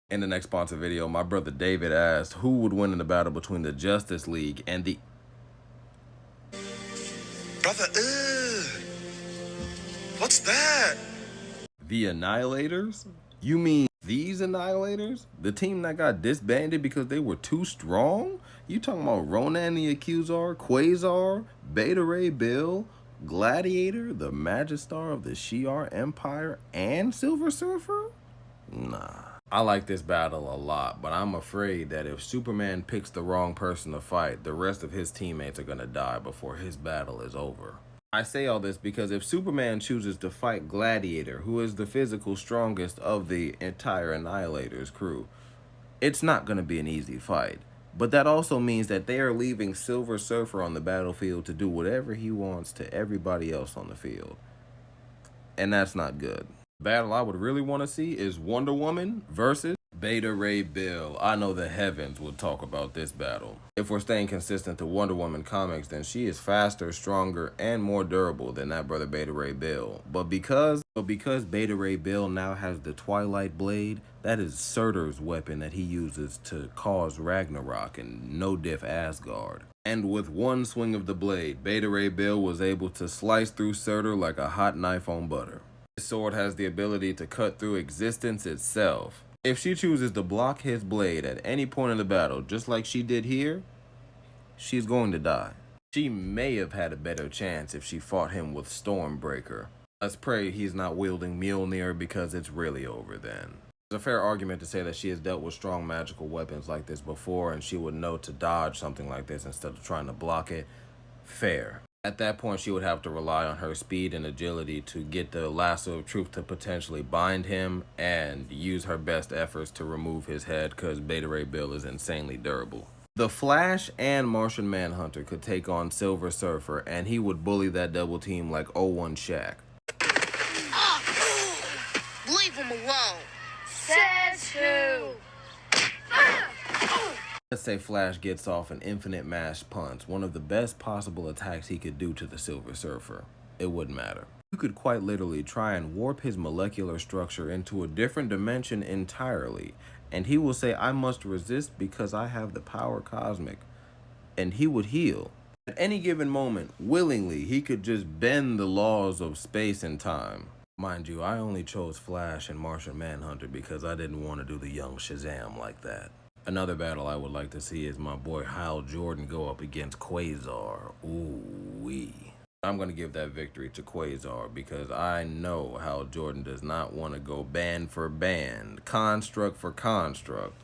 In the next sponsored video, my brother David asked who would win in the battle between the Justice League and the... Brother, what's that? The Annihilators? You mean these Annihilators? The team that got disbanded because they were too strong? You talking about Ronan the Accuser, Quasar, Beta Ray Bill, Gladiator, the Magistar of the Shi'ar Empire, and Silver Surfer? Nah. I like this battle a lot, but I'm afraid that if Superman picks the wrong person to fight, the rest of his teammates are gonna die before his battle is over. I say all this because if Superman chooses to fight Gladiator, who is the physical strongest of the entire Annihilators crew, it's not gonna be an easy fight. But that also means that they are leaving Silver Surfer on the battlefield to do whatever he wants to everybody else on the field. And that's not good. The battle I would really want to see is Wonder Woman versus Beta Ray Bill. I know the heavens would talk about this battle. If we're staying consistent to Wonder Woman comics, then she is faster, stronger, and more durable than that brother Beta Ray Bill. But because Beta Ray Bill now has the Twilight Blade, that is Surtur's weapon that he uses to cause Ragnarok and no-diff Asgard. And with one swing of the blade, Beta Ray Bill was able to slice through Surtur like a hot knife on butter. This sword has the ability to cut through existence itself. If she chooses to block his blade at any point in the battle, just like she did here, she's going to die. She may have had a better chance if she fought him with Stormbreaker. Let's pray he's not wielding Mjolnir because it's really over then. There's a fair argument to say that she has dealt with strong magical weapons like this before and she would know to dodge something like this instead of trying to block it. Fair. At that point, she would have to rely on her speed and agility to get the lasso of truth to potentially bind him and use her best efforts to remove his head because Beta Ray Bill is insanely durable. The Flash and Martian Manhunter could take on Silver Surfer and he would bully that double team like 01 Shaq. Leave him alone. Says who? Let's say Flash gets off an infinite mash punch, one of the best possible attacks he could do to the Silver Surfer. It wouldn't matter. You could quite literally try and warp his molecular structure into a different dimension entirely, and he will say, I must resist because I have the power cosmic, and he would heal. At any given moment, willingly, he could just bend the laws of space and time. Mind you, I only chose Flash and Martian Manhunter because I didn't want to do the young Shazam like that. Another battle I would like to see is my boy Hal Jordan go up against Quasar. Ooh-wee. I'm going to give that victory to Quasar because I know Hal Jordan does not want to go band for band, construct for construct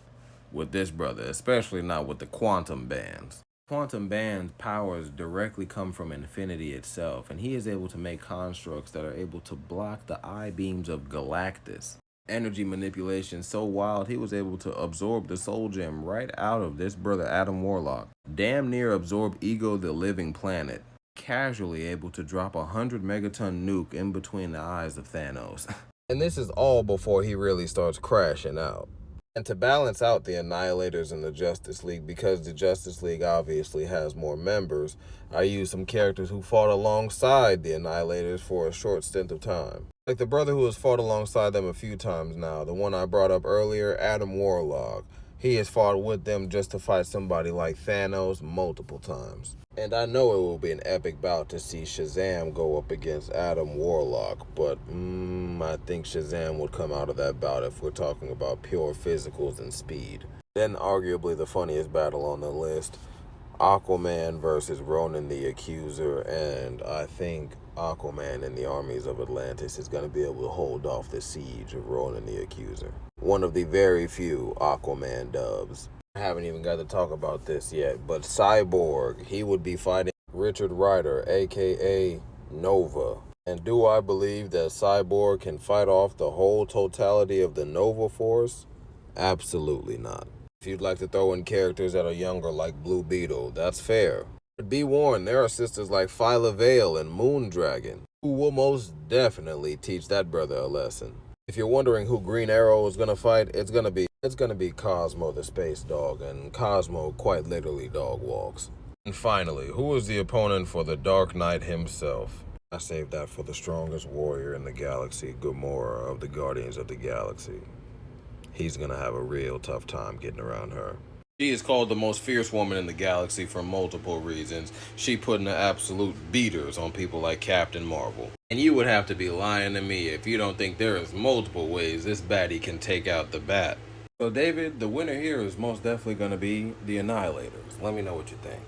with this brother, especially not with the quantum bands. Quantum band powers directly come from infinity itself, and he is able to make constructs that are able to block the eye beams of Galactus. Energy manipulation so wild he was able to absorb the soul gem right out of this brother Adam Warlock. Damn near absorb Ego the Living Planet. Casually able to drop 100 megaton nuke in between the eyes of Thanos. And this is all before he really starts crashing out. And to balance out the Annihilators in the Justice League, because the Justice League obviously has more members, I used some characters who fought alongside the Annihilators for a short stint of time. Like the brother who has fought alongside them a few times now, the one I brought up earlier, Adam Warlock. He has fought with them just to fight somebody like Thanos multiple times. And I know it will be an epic bout to see Shazam go up against Adam Warlock, but I think Shazam would come out of that bout if we're talking about pure physicals and speed. Then arguably the funniest battle on the list, Aquaman versus Ronan the Accuser, and I think Aquaman and the armies of Atlantis is going to be able to hold off the siege of Ronan the Accuser. One of the very few Aquaman dubs. I haven't even got to talk about this yet, but Cyborg, he would be fighting Richard Rider, aka Nova. And do I believe that Cyborg can fight off the whole totality of the Nova Force? Absolutely not. If you'd like to throw in characters that are younger like Blue Beetle, that's fair. But be warned, there are sisters like Phyla Vale and Moondragon, who will most definitely teach that brother a lesson. If you're wondering who Green Arrow is gonna fight, it's gonna be Cosmo the Space Dog, and Cosmo quite literally dog walks. And finally, who is the opponent for the Dark Knight himself? I saved that for the strongest warrior in the galaxy, Gamora of the Guardians of the Galaxy. he's gonna have a real tough time getting around her. She is called the most fierce woman in the galaxy for multiple reasons. She putting the absolute beaters on people like Captain Marvel. And you would have to be lying to me if you don't think there is multiple ways this baddie can take out the Bat. So David, the winner here is most definitely going to be the Annihilators. Let me know what you think.